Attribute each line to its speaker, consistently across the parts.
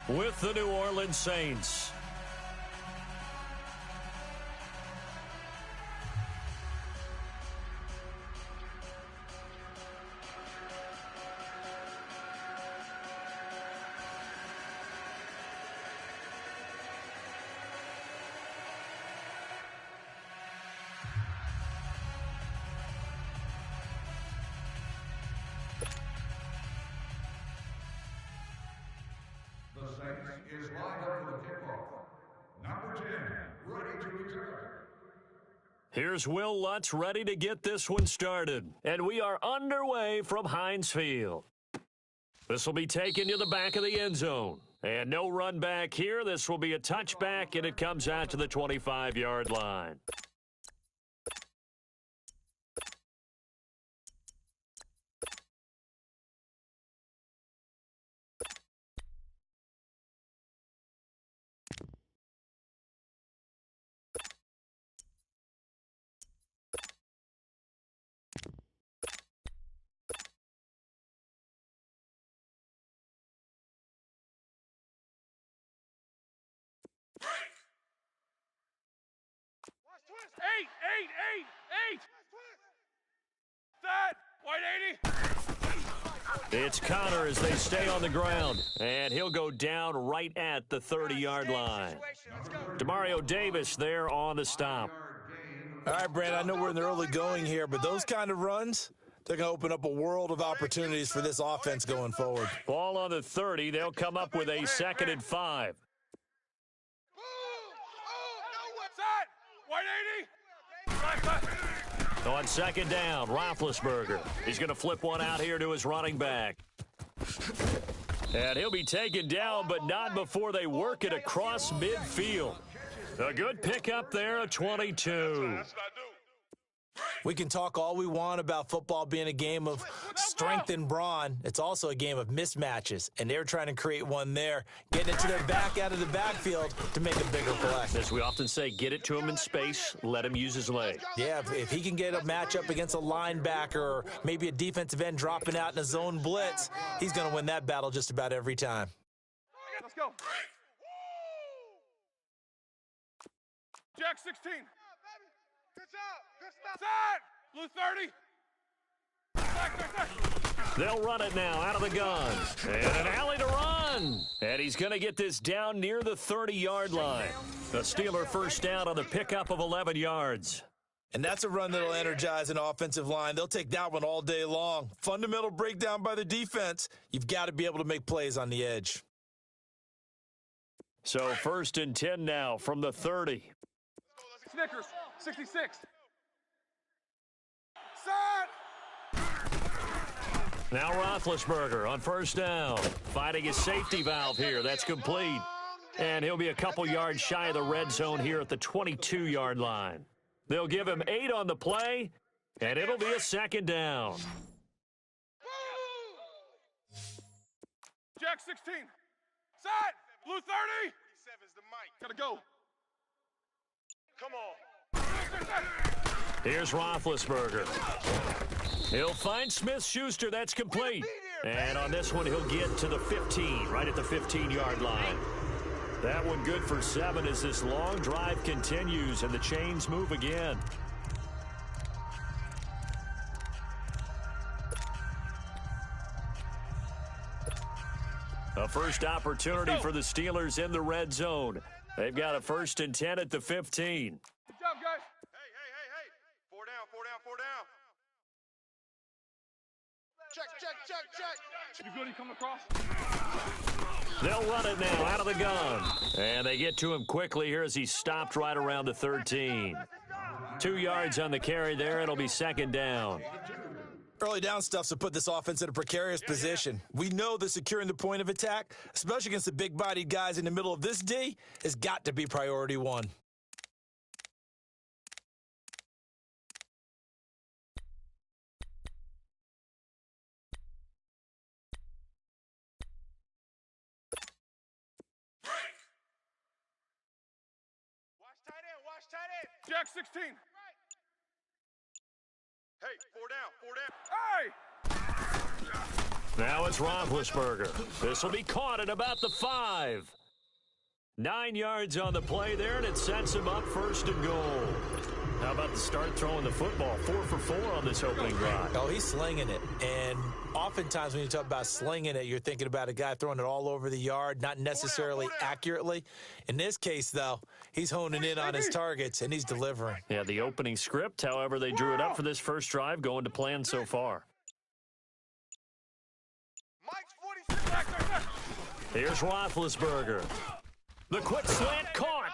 Speaker 1: with the New Orleans Saints.
Speaker 2: Is lined up for the kickoff. Number 10, ready to return.
Speaker 1: Here's Will Lutz ready to get this one started. And we are underway from Heinz Field. This will be taken to the back of the end zone. And no run back here. This will be a touchback, and it comes out to the 25-yard line.
Speaker 3: Eight. Set. White 80.
Speaker 1: It's Connor as they stay on the ground. And he'll go down right at the 30-yard line. Demario Davis there on the stop.
Speaker 4: All right, Brandon, I know we're in the early going here, but those kind of runs, they're going to open up a world of opportunities for this offense going forward.
Speaker 1: Ball on the 30. They'll come up with a 2nd and 5.
Speaker 3: Set. White 80.
Speaker 1: On 2nd down, Roethlisberger. He's going to flip one out here to his running back. And he'll be taken down, but not before they work it across midfield. A good pickup there, a 22.
Speaker 4: We can talk all we want about football being a game of strength and brawn. It's also a game of mismatches, and they're trying to create one there, getting it to their back out of the backfield to make a bigger play.
Speaker 1: As we often say, get it to him in space, let him use his leg.
Speaker 4: Yeah, if he can get a matchup against a linebacker or maybe a defensive end dropping out in a zone blitz, he's going to win that battle just about every time.
Speaker 3: Let's go. Jack 16. Good job. Good stuff. Set. Blue 30. Back.
Speaker 1: They'll run it now out of the gun. And an alley to run. And he's going to get this down near the 30-yard line. The Steeler first down on the pickup of 11 yards.
Speaker 4: And that's a run that'll energize an offensive line. They'll take that one all day long. Fundamental breakdown by the defense. You've got to be able to make plays on the edge.
Speaker 1: So 1st and 10 now from the 30.
Speaker 3: Snickers. 66. Set.
Speaker 1: Now Roethlisberger on 1st down. Finding his safety valve here. That's complete. And he'll be a couple yards shy of the red zone here at the 22-yard line. They'll give him 8 on the play, and it'll be a 2nd down.
Speaker 3: Jack 16. Set. Blue 30. 47's the mic. Gotta go. Come on.
Speaker 1: Here's Roethlisberger. He'll find Smith-Schuster. That's complete. And on this one, he'll get to the 15, right at the 15-yard line. That one good for 7 as this long drive continues and the chains move again. A first opportunity for the Steelers in the red zone. They've got a 1st and 10 at the 15.
Speaker 3: Good job, guys. Hey. 4 down. Check. You good? You coming across?
Speaker 1: They'll run it now out of the gun. And they get to him quickly here as he stopped right around the 13. 2 yards on the carry there. It'll be 2nd down.
Speaker 4: Early down stuff's to put this offense in a precarious position. We know that securing the point of attack, especially against the big-bodied guys in the middle of this D, has got to be priority one.
Speaker 3: Watch tight end. Jack 16. Hey, 4 down. Hey!
Speaker 1: Now it's Roethlisberger. This will be caught at about the 5. 9 yards on the play there, and it sets him up first and goal. How about the start throwing the football? 4 for 4 on this opening drive.
Speaker 4: Oh, he's slinging it. And oftentimes when you talk about slinging it, you're thinking about a guy throwing it all over the yard, not necessarily accurately. In this case, though, he's honing in on his targets, and he's delivering.
Speaker 1: Yeah, the opening script, however, they drew it up for this first drive, going to plan so far. Here's Roethlisberger. The quick slant caught.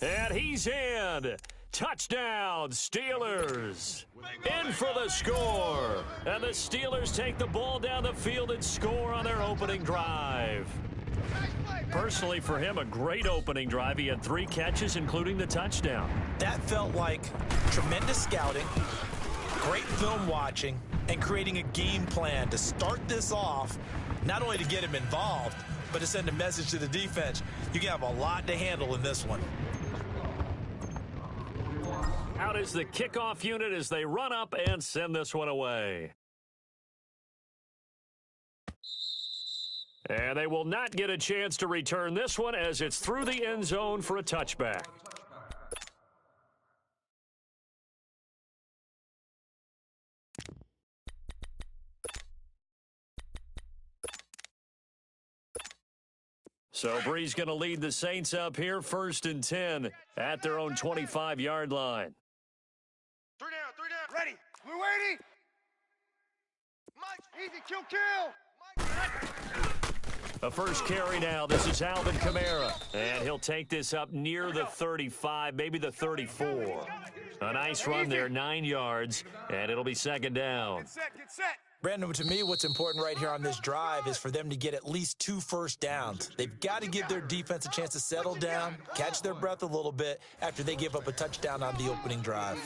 Speaker 1: And he's in. Touchdown, Steelers. In for the score. And the Steelers take the ball down the field and score on their opening drive. Personally, for him, a great opening drive. He had 3 catches, including the touchdown.
Speaker 4: That felt like tremendous scouting, great film watching, and creating a game plan to start this off, not only to get him involved, but to send a message to the defense. You can have a lot to handle in this one.
Speaker 1: Out is the kickoff unit as they run up and send this one away. And they will not get a chance to return this one as it's through the end zone for a touchback. So Bree's going to lead the Saints up here, 1st and 10 at their own 25-yard line.
Speaker 3: 3 down. Ready. Blue 80. Mike, easy, kill.
Speaker 1: A first carry now. This is Alvin Kamara. And he'll take this up near the 35, maybe the 34. A nice run there, 9 yards, and it'll be 2nd down.
Speaker 3: Get set.
Speaker 4: Brandon, to me, what's important right here on this drive is for them to get at least 2 first downs. They've got to give their defense a chance to settle down, catch their breath a little bit after they give up a touchdown on the opening drive.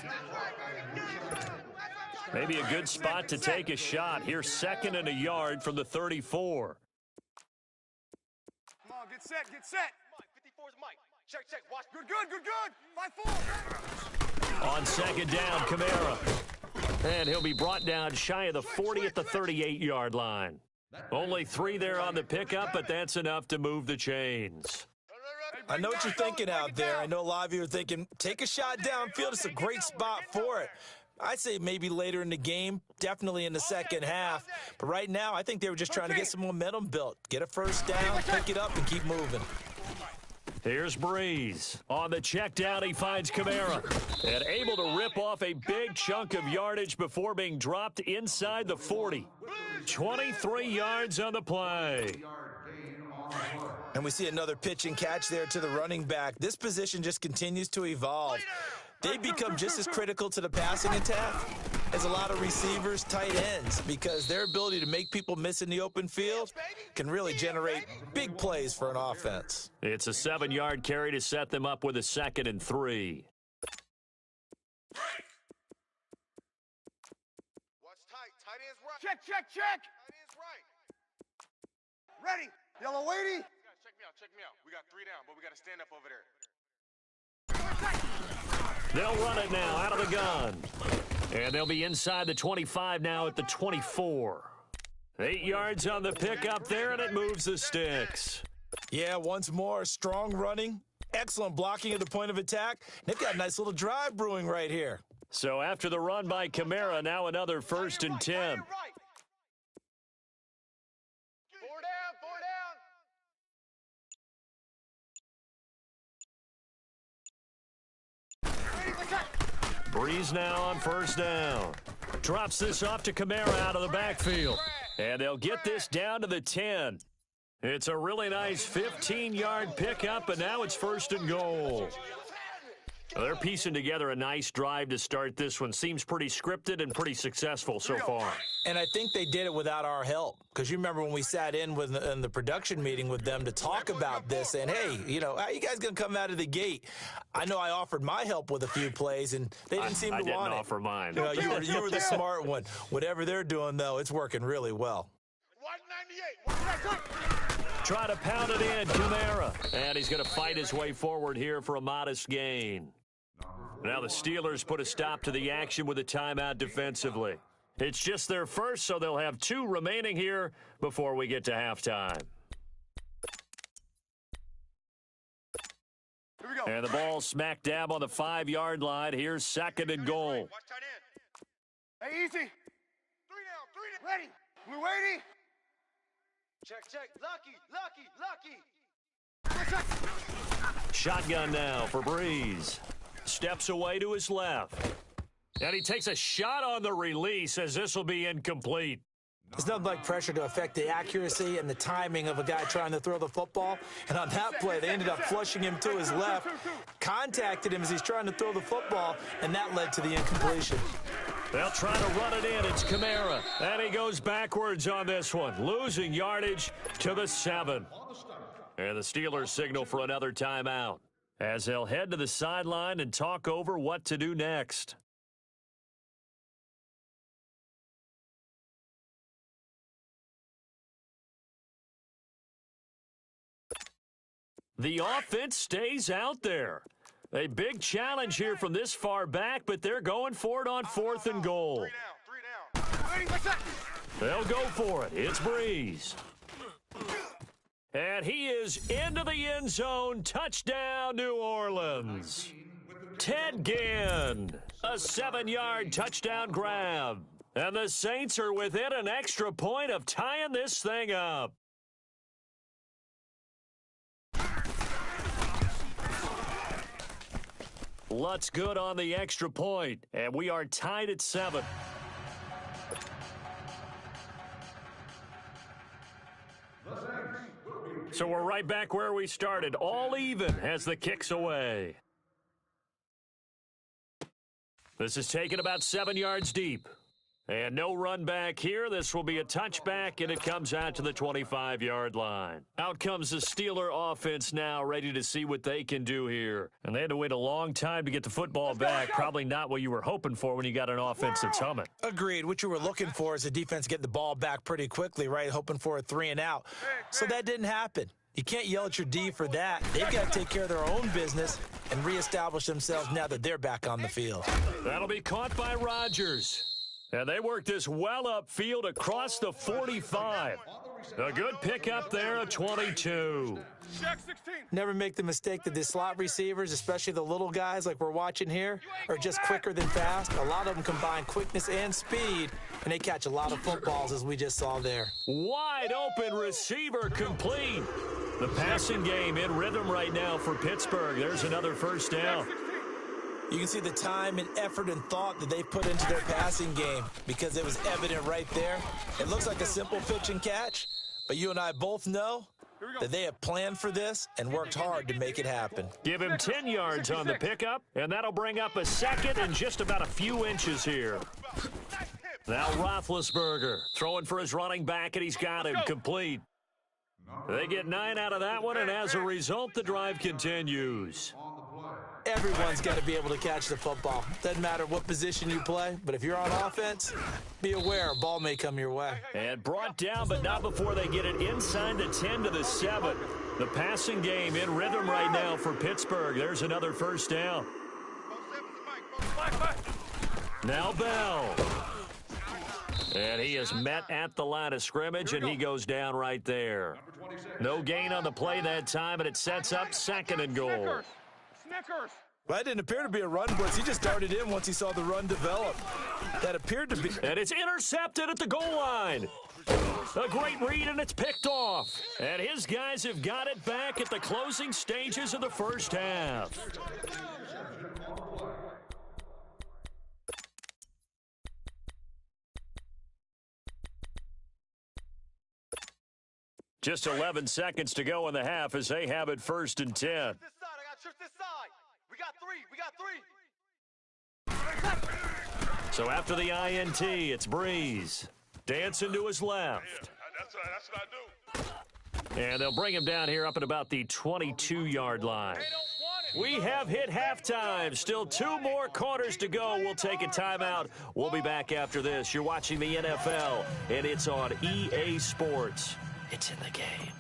Speaker 1: Maybe a good spot to take a shot. Here's 2nd and a yard from the 34.
Speaker 3: Come on, get set. Mike, 54's Mike. Check. Watch. Good. 5-4.
Speaker 1: On 2nd down, Kamara. And he'll be brought down shy of the 40 at the 38-yard line. Only 3 there on the pickup, but that's enough to move the chains.
Speaker 4: I know what you're thinking out there. I know a lot of you are thinking, take a shot downfield. It's a great spot for it. I'd say maybe later in the game, definitely in the second half. But right now, I think they were just trying to get some momentum built. Get a first down, pick it up, and keep moving.
Speaker 1: Here's Breeze. On the check down, he finds Kamara. And able to rip off a big chunk of yardage before being dropped inside the 40. 23 yards on the play.
Speaker 4: And we see another pitch and catch there to the running back. This position just continues to evolve. They become just as critical to the passing attack as a lot of receivers, tight ends, because their ability to make people miss in the open field can really generate big plays for an offense.
Speaker 1: It's a 7-yard carry to set them up with a 2nd and 3.
Speaker 3: Watch tight. Tight end's right. Check. Tight end's right. Ready. Yellow 80. Check me out. We got 3 down, but we got to stand up over there.
Speaker 1: They'll run it now out of the gun. And they'll be inside the 25 now at the 24. 8 yards on the pickup there, and it moves the sticks.
Speaker 4: Yeah, once more, strong running, excellent blocking at the point of attack. They've got a nice little drive brewing right here.
Speaker 1: So after the run by Kamara, now another 1st and 10.
Speaker 3: 4 down.
Speaker 1: Breeze now on 1st down. Drops this off to Kamara out of the backfield. And they'll get this down to the 10. It's a really nice 15-yard pickup, and now it's 1st and goal. They're piecing together a nice drive to start this one. Seems pretty scripted and pretty successful so far.
Speaker 4: And I think they did it without our help. Because you remember when we sat in the production meeting with them to talk about this, and hey, how are you guys going to come out of the gate? I know I offered my help with a few plays, and they didn't seem to want it.
Speaker 1: I didn't offer mine.
Speaker 4: You were the smart one. Whatever they're doing, though, it's working really well.
Speaker 3: 198.
Speaker 1: Try to pound it in, Kamara. And he's going to fight his way forward here for a modest gain. Now the Steelers put a stop to the action with a timeout defensively. It's just their first, so they'll have 2 remaining here before we get to halftime.
Speaker 3: Here we go.
Speaker 1: And the ball smack dab on the 5-yard line. Here's 2nd and goal.
Speaker 3: Watch tight end. Hey, easy. 3 down, 3 down. Ready. We waiting. Check. Lucky.
Speaker 1: Shotgun now for Breeze. Steps away to his left. And he takes a shot on the release as this will be incomplete.
Speaker 4: There's nothing like pressure to affect the accuracy and the timing of a guy trying to throw the football. And on that play, they ended up flushing him to his left, contacted him as he's trying to throw the football, and that led to the incompletion.
Speaker 1: They'll try to run it in. It's Kamara. And he goes backwards on this one, losing yardage to the 7. And the Steelers signal for another timeout as they'll head to the sideline and talk over what to do next. The offense stays out there. A big challenge here from this far back, but they're going for it on 4th and goal.
Speaker 3: 3 down. Ready, what's that?
Speaker 1: They'll go for it. It's Breeze. And he is into the end zone. Touchdown, New Orleans. Ted Ginn, a 7-yard touchdown grab. And the Saints are within an extra point of tying this thing up. Lutz good on the extra point, and we are tied at 7. So we're right back where we started, all even as the kick's away. This is taken about 7 yards deep. And no run back here. This will be a touchback, and it comes out to the 25-yard line. Out comes the Steeler offense now, ready to see what they can do here. And they had to wait a long time to get the football back. Probably not what you were hoping for when you got an offense that's humming.
Speaker 4: Agreed. What you were looking for is the defense get the ball back pretty quickly, right? Hoping for a 3 and out. So that didn't happen. You can't yell at your D for that. They've got to take care of their own business and reestablish themselves now that they're back on the field.
Speaker 1: That'll be caught by Rodgers. And they work this well upfield across the 45. A good pickup there at 22.
Speaker 4: Never make the mistake that the slot receivers, especially the little guys like we're watching here, are just quicker than fast. A lot of them combine quickness and speed, and they catch a lot of footballs, as we just saw there.
Speaker 1: Wide open receiver complete. The passing game in rhythm right now for Pittsburgh. There's another first down.
Speaker 4: You can see the time and effort and thought that they put into their passing game because it was evident right there. It looks like a simple pitch and catch, but you and I both know that they have planned for this and worked hard to make it happen.
Speaker 1: Give him 10 yards on the pickup, and that'll bring up a second and just about a few inches here. Now Roethlisberger throwing for his running back, and he's got him complete. They get 9 out of that one, and as a result, the drive continues.
Speaker 4: Everyone's got to be able to catch the football. Doesn't matter what position you play, but if you're on offense, be aware a ball may come your way.
Speaker 1: And brought down, but not before they get it inside the 10 to the 7. The passing game in rhythm right now for Pittsburgh. There's another first down. Now Bell. And he is met at the line of scrimmage, and he goes down right there. No gain on the play that time, and it sets up 2nd and goal.
Speaker 4: Well, that didn't appear to be a run blitz. He just darted in once he saw the run develop. That appeared to be.
Speaker 1: And it's intercepted at the goal line. A great read, and it's picked off. And his guys have got it back at the closing stages of the first half. Just 11 seconds to go in the half as they have it 1st and 10.
Speaker 3: This side, I got trips this side. We got 3.
Speaker 1: So after the INT, it's Breeze. Dancing to his left.
Speaker 3: That's what I do.
Speaker 1: And they'll bring him down here up at about the 22-yard line. We have hit halftime. Still 2 more quarters to go. We'll take a timeout. We'll be back after this. You're watching the NFL, and it's on EA Sports. It's in the game.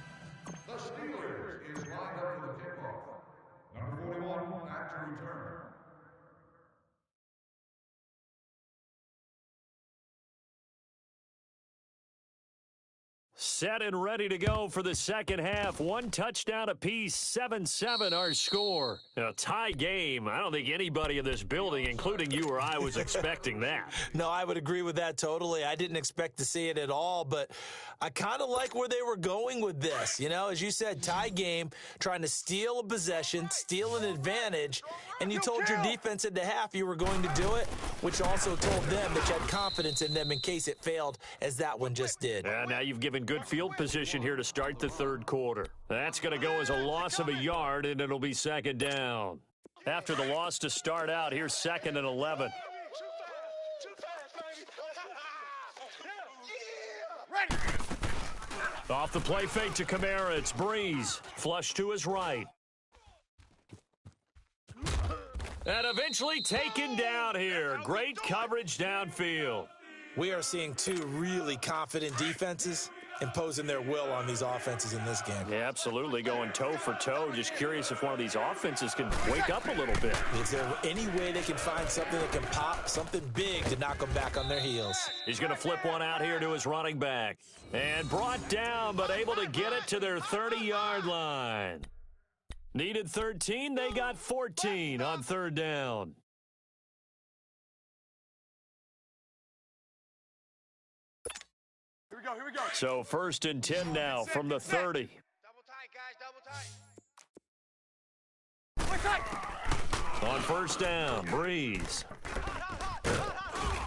Speaker 1: Set and ready to go for the second half. One touchdown apiece, 7-7 our score. A tie game. I don't think anybody in this building, including you or I, was expecting that.
Speaker 4: No, I would agree with that totally. I didn't expect to see it at all, but I kind of like where they were going with this. You know, as you said, tie game, trying to steal a possession, steal an advantage, and you told your defense at the half you were going to do it, which also told them that you had confidence in them in case it failed, as that one just did.
Speaker 1: And now you've given good field position here to start the third quarter. That's going to go as a loss of a yard, and it'll be second down. After the loss to start out, here's 2nd and 11. Off the play fake to Kamara, it's Breeze. Flush to his right. And eventually taken down here. Great coverage downfield.
Speaker 4: We are seeing two really confident defenses imposing their will on these offenses in this game.
Speaker 1: Yeah, absolutely, going toe for toe. Just curious if one of these offenses can wake up a little bit.
Speaker 4: Is there any way they can find something that can pop, something big to knock them back on their heels?
Speaker 1: He's going to flip one out here to his running back. And brought down, but able to get it to their 30-yard line. Needed 13, they got 14 on third down.
Speaker 3: Here we go.
Speaker 1: So 1st and 10 now from the 30.
Speaker 3: Double tight, guys, double tight.
Speaker 1: On first down, Breeze.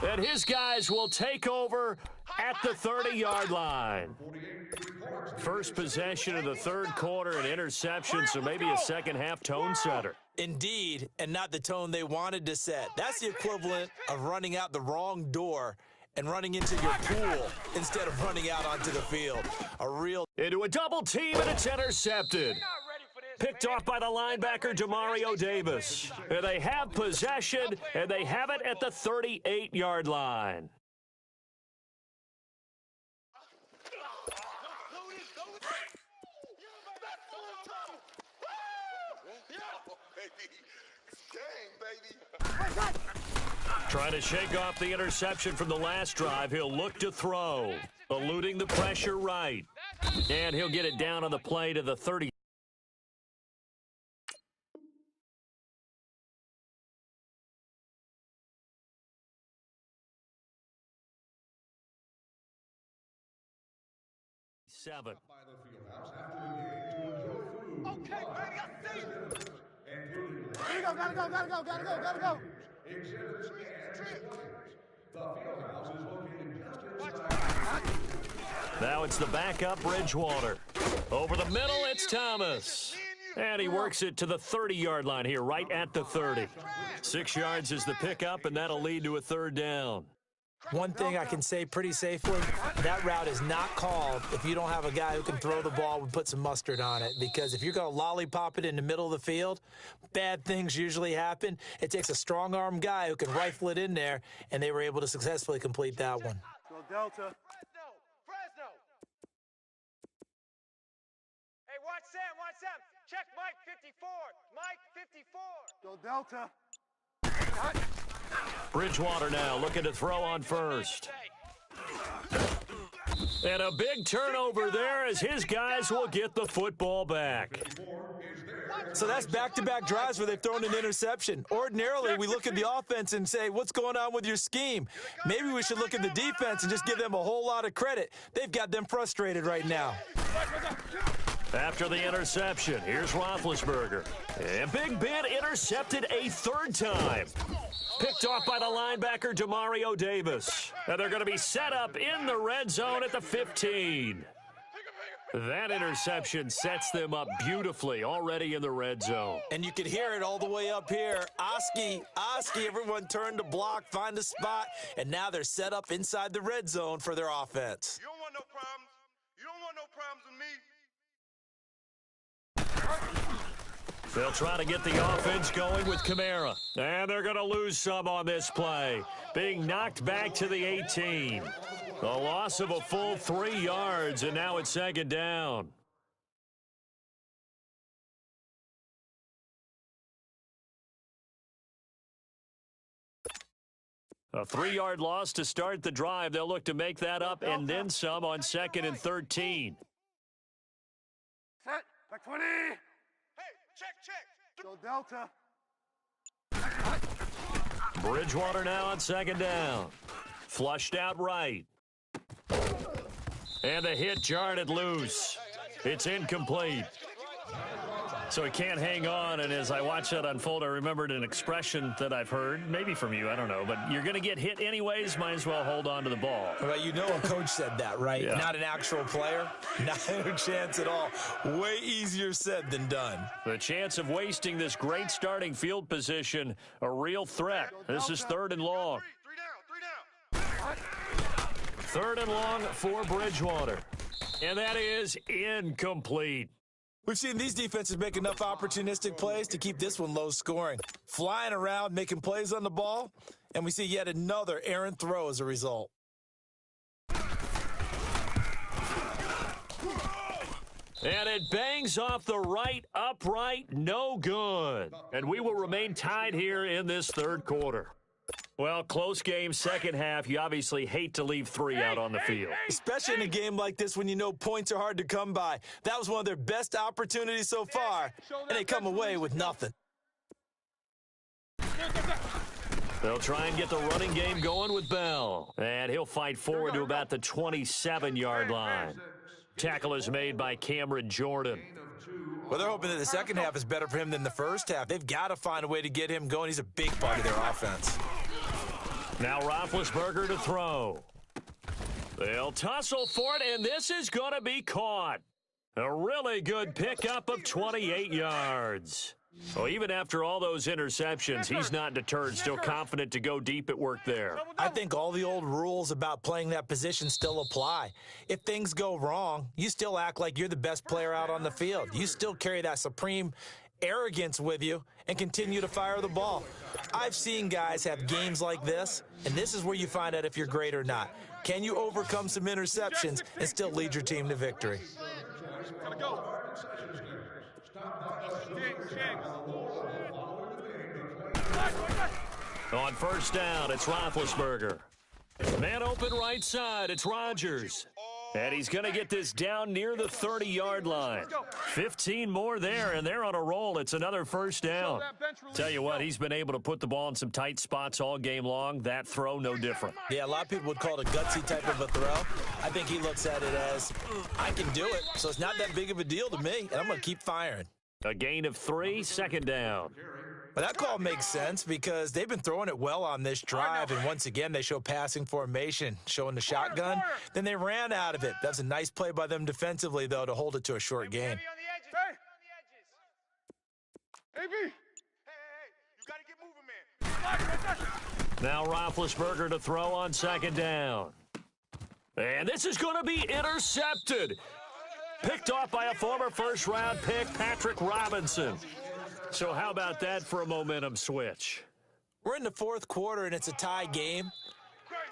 Speaker 1: And his guys will take over at the 30-yard line. First possession of the third quarter, an interception, so maybe a second-half tone setter.
Speaker 4: Indeed, and not the tone they wanted to set. That's the equivalent of running out the wrong door and running into your pool instead of running out onto the field.
Speaker 1: Into a double team, and it's intercepted. Picked off by the linebacker, Demario Davis. And they have possession, and they have it at the 38-yard line. Trying to shake off the interception from the last drive. He'll look to throw. Eluding the pressure right. And he'll get it down on the play to the 30. Seven.
Speaker 3: Okay, baby, I see you. Gotta go.
Speaker 2: Exhibits and displays. The field house is located just
Speaker 1: Now it's the backup, Bridgewater. Over the middle, it's Thomas. And he works it to the 30-yard line here, right at the 30. 6 yards is the pickup, and that'll lead to a third down.
Speaker 4: One thing I can say pretty safely, that route is not called if you don't have a guy who can throw the ball and put some mustard on it. Because if you're going to lollipop it in the middle of the field, bad things usually happen. It takes a strong-arm guy who can rifle it in there, and they were able to successfully complete that one.
Speaker 3: Go Delta. Fresno. Hey, watch Sam. Check Mike 54. Mike 54. Go Delta.
Speaker 1: Bridgewater now looking to throw on first. And a big turnover there as his guys will get the football back.
Speaker 4: So that's back-to-back drives where they've thrown an interception. Ordinarily, we look at the offense and say, what's going on with your scheme? Maybe we should look at the defense and just give them a whole lot of credit. They've got them frustrated right now.
Speaker 1: After the interception, here's Roethlisberger. And Big Ben intercepted a third time. Picked off by the linebacker, Demario Davis. And they're going to be set up in the red zone at the 15. That interception sets them up beautifully already in the red zone.
Speaker 4: And you can hear it all the way up here. Oski, everyone turned to block, find a spot, and now they're set up inside the red zone for their offense.
Speaker 3: You don't want no problems. You don't want no problems with me.
Speaker 1: They'll try to get the offense going with Kamara. And they're going to lose some on this play. Being knocked back to the 18. A loss of a full 3 yards, and now it's second down. A 3-yard loss to start the drive. They'll look to make that up and then some on 2nd and 13.
Speaker 3: Set. Back 20. Hey, check. Go Delta.
Speaker 1: Bridgewater now on 2nd down. Flushed out right. And the hit jarred it loose. It's incomplete. So he can't hang on, and as I watched that unfold, I remembered an expression that I've heard, maybe from you, I don't know, but you're going to get hit anyways, might as well hold on to the ball.
Speaker 4: Well, you know a coach said that, right?
Speaker 1: Yeah.
Speaker 4: Not an actual player. Not a chance at all. Way easier said than done.
Speaker 1: The chance of wasting this great starting field position, a real threat. This is 3rd and long. 3rd and long for Bridgewater. And that is incomplete.
Speaker 4: We've seen these defenses make enough opportunistic plays to keep this one low scoring. Flying around, making plays on the ball, and we see yet another errant throw as a result.
Speaker 1: And it bangs off the right upright, no good. And we will remain tied here in this 3rd quarter. Well, close game, second half. You obviously hate to leave 3 out on the field.
Speaker 4: Especially in a game like this when you know points are hard to come by. That was one of their best opportunities so far, and they come away with nothing.
Speaker 1: They'll try and get the running game going with Bell. And he'll fight forward to about the 27-yard line. Tackle is made by Cameron Jordan.
Speaker 4: Well, they're hoping that the second half is better for him than the first half. They've got to find a way to get him going. He's a big part of their offense.
Speaker 1: Now Roethlisberger to throw. They'll tussle for it, and this is going to be caught. A really good pickup of 28 yards. Well, even after all those interceptions, he's not deterred, still confident to go deep at work there.
Speaker 4: I think all the old rules about playing that position still apply. If things go wrong, you still act like you're the best player out on the field. You still carry that supreme arrogance with you and continue to fire the ball. I've seen guys have games like this, and this is where you find out if you're great or not. Can you overcome some interceptions and still lead your team to victory?
Speaker 1: On first down, it's Roethlisberger. Man open right side, it's Rodgers. And he's going to get this down near the 30-yard line. 15 more there, and they're on a roll. It's another first down. Tell you what, he's been able to put the ball in some tight spots all game long. That throw, no different.
Speaker 4: Yeah, a lot of people would call it a gutsy type of a throw. I think he looks at it as, I can do it, so it's not that big of a deal to me, and I'm going to keep firing.
Speaker 1: A gain of 3, second down.
Speaker 4: But that call makes sense because they've been throwing it well on this drive, and once again, they show passing formation, showing the shotgun. Then they ran out of it. That's a nice play by them defensively, though, to hold it to a short gain.
Speaker 3: Hey, you got to get moving, man.
Speaker 1: Now Roethlisberger to throw on second down. And this is going to be intercepted. Picked off by a former first-round pick, Patrick Robinson. So how about that for a momentum switch?
Speaker 4: We're in the 4th quarter, and it's a tie game.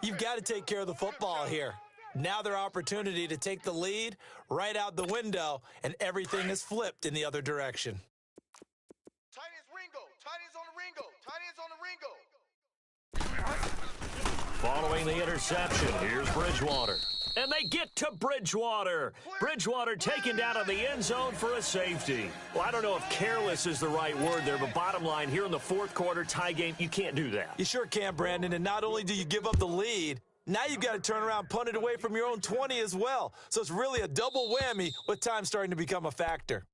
Speaker 4: You've got to take care of the football here. Now their opportunity to take the lead right out the window, and everything is flipped in the other direction.
Speaker 3: Tight end's Ringo. Tight end's on the Ringo. Tight end's on the Ringo.
Speaker 1: Following the interception, here's Bridgewater. And they get to Bridgewater. Bridgewater taken down in the end zone for a safety. Well, I don't know if careless is the right word there, but bottom line, here in the 4th quarter, tie game, you can't do that.
Speaker 4: You sure can, Brandon, and not only do you give up the lead, now you've got to turn around, punt it away from your own 20 as well. So it's really a double whammy with time starting to become a factor.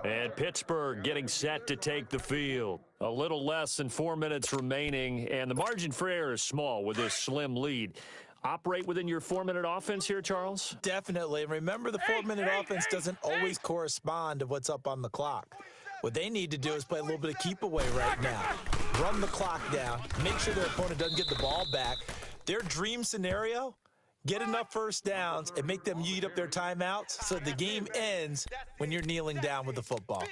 Speaker 1: And Pittsburgh getting set to take the field. A little less than 4 minutes remaining, and the margin for error is small with this slim lead. Operate within your 4-minute offense here, Charles?
Speaker 4: Definitely. Remember, the 4-minute offense doesn't always correspond to what's up on the clock. What they need to do is play a little bit of keep away right now. Run the clock down. Make sure their opponent doesn't get the ball back. Their dream scenario, get enough first downs and make them eat up their timeouts so the game ends when you're kneeling down with the football.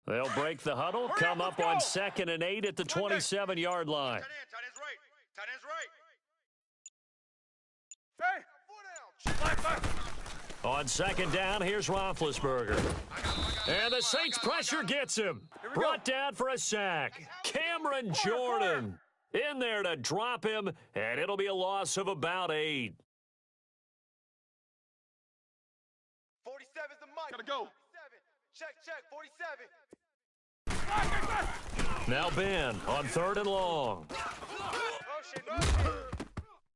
Speaker 1: They'll break the huddle, come up on 2nd and 8 at the 27-yard line.
Speaker 3: Tight end's right. Tight end's right. Hey!
Speaker 1: On 2nd down, here's Roethlisberger. And the Saints pressure gets him. Brought down for a sack. Cameron Jordan in there to drop him, and it'll be a loss of about 8.
Speaker 3: 47's the mic. Gotta go. 47. Check, 47.
Speaker 1: Now Ben on 3rd and long.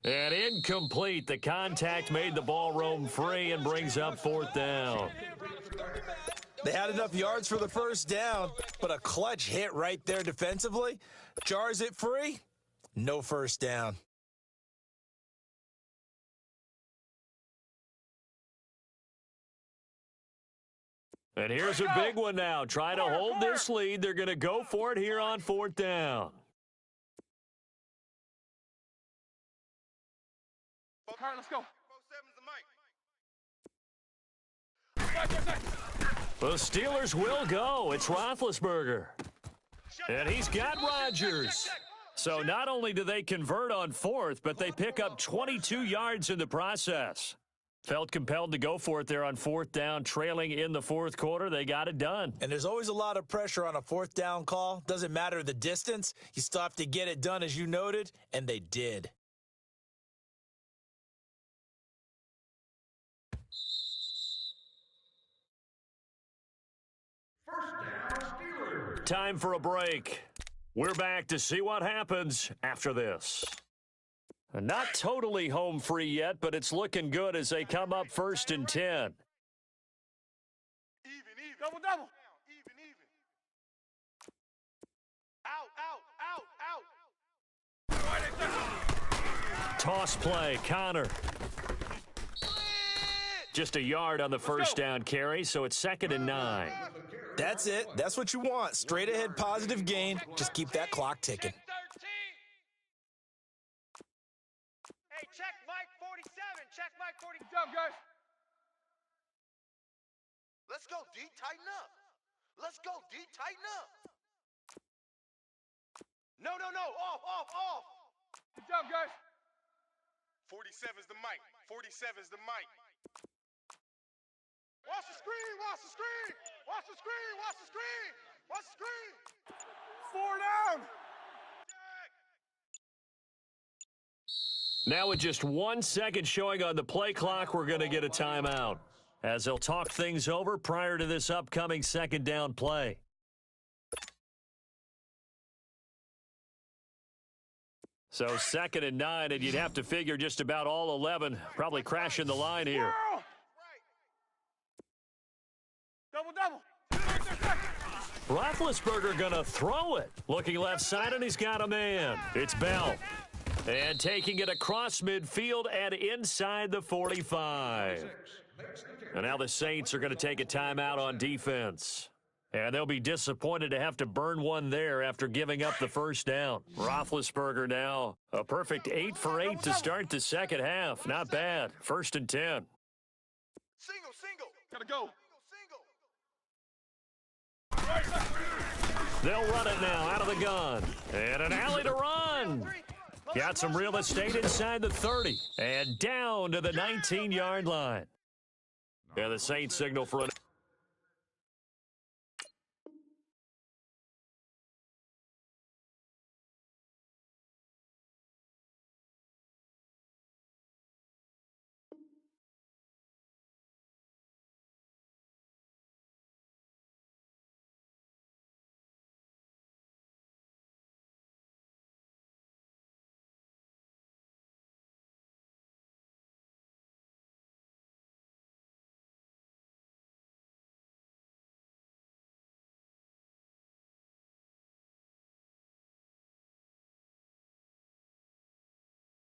Speaker 1: And incomplete. The contact made the ball roam free and brings up 4th down.
Speaker 4: They had enough yards for the first down, but a clutch hit right there defensively jars it free. No first down.
Speaker 1: And here's a big one now. Trying to hold this lead. They're going to go for it here on 4th down.
Speaker 3: All right, let's go.
Speaker 1: The Steelers will go. It's Roethlisberger. And he's got Rodgers. So not only do they convert on 4th, but they pick up 22 yards in the process. Felt compelled to go for it there on 4th down, trailing in the 4th quarter. They got it done.
Speaker 4: And there's always a lot of pressure on a 4th down call. Doesn't matter the distance. You still have to get it done, as you noted, and they did.
Speaker 1: Time for a break. We're back to see what happens after this. Not totally home free yet, but it's looking good as they come up 1st and 10.
Speaker 3: Even. Double. Even. Out.
Speaker 1: Toss play, Connor. Just a yard on the first down carry, so it's 2nd and 9.
Speaker 4: That's it. That's what you want. Straight ahead positive gain. Just keep that clock ticking.
Speaker 3: Hey, check Mike 47. Check Mike 47. Good job, guys. Let's go, D. Tighten up. No. Off. Good job, guys. 47's the mic. Watch the screen. 4 down.
Speaker 1: Now with just 1 second showing on the play clock, we're going to get a timeout as they'll talk things over prior to this upcoming 2nd down play. So 2nd and 9, and you'd have to figure just about all 11 probably crashing the line here.
Speaker 3: Double.
Speaker 1: Roethlisberger going to throw it. Looking left side, and he's got a man. It's Bell. And taking it across midfield and inside the 45. And now the Saints are going to take a timeout on defense. And they'll be disappointed to have to burn one there after giving up the first down. Roethlisberger now a perfect 8 for 8 to start the second half. Not bad. 1st and 10.
Speaker 3: Single. Gotta go.
Speaker 1: They'll run it now out of the gun. And an alley to run. Got some real estate inside the 30. And down to the 19-yard line. And the Saints signal for an